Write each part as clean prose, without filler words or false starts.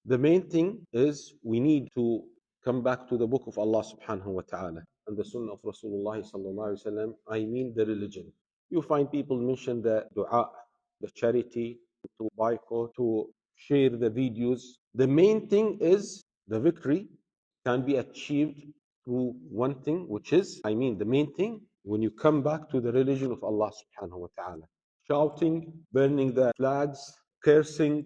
The main thing is we need to come back to the book of Allah subhanahu wa ta'ala and the sunnah of Rasulullah sallallahu alaihi wasallam. I mean the religion. You find people mention the dua, the charity, to boycott, to share the videos. The main thing is the victory can be achieved through one thing, which is, the main thing, when you come back to the religion of Allah subhanahu wa ta'ala. Shouting, burning the flags, cursing,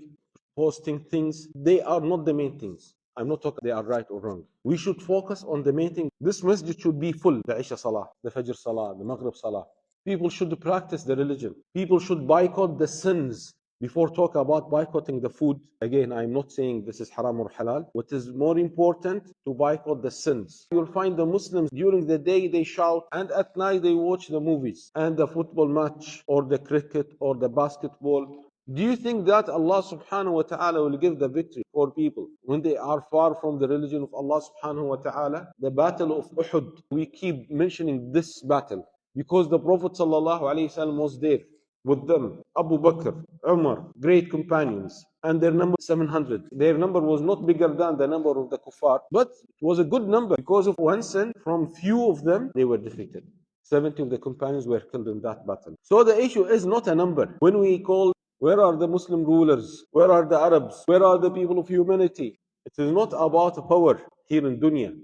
posting things, they are not the main things. I'm not talking they are right or wrong. We should focus on the main thing. This masjid should be full. The Isha Salah, the Fajr Salah, the Maghrib Salah. People should practice the religion. People should boycott the sins. Before talk about boycotting the food, again, I'm not saying this is haram or halal. What is more important, to boycott the sins. You'll find the Muslims during the day they shout, and at night they watch the movies and the football match or the cricket or the basketball. Do you think that Allah subhanahu wa ta'ala will give the victory for people when they are far from the religion of Allah subhanahu wa ta'ala? The battle of Uhud, we keep mentioning this battle because the Prophet sallallahu alaihi wasallam was there with them. Abu Bakr, Umar, great companions, and their number 700. Their number was not bigger than the number of the kuffar, but it was a good number because of one sin from few of them they were defeated. 70 of the companions were killed in that battle. So the issue is not a number. When we call, where are the Muslim rulers? Where are the Arabs? Where are the people of humanity? It is not about power here in dunya.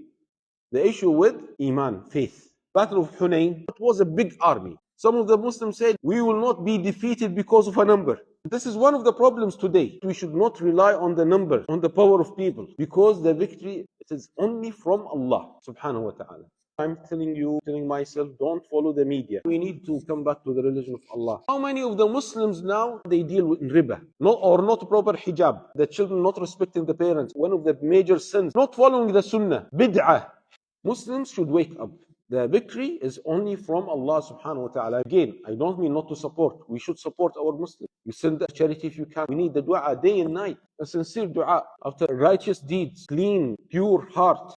The issue with Iman, faith. Battle of Hunayn, it was a big army. Some of the Muslims said, we will not be defeated because of a number. This is one of the problems today. We should not rely on the number, on the power of people, because the victory, it is only from Allah subhanahu wa ta'ala. I'm telling myself, don't follow the media. We need to come back to the religion of Allah. How many of the Muslims now, they deal with riba, not proper hijab, the children not respecting the parents, one of the major sins, not following the sunnah, bid'ah. Muslims should wake up. The victory is only from Allah subhanahu wa ta'ala. Again, I don't mean not to support. We should support our Muslims. You send the charity if you can. We need the dua day and night. A sincere dua after righteous deeds, clean, pure heart.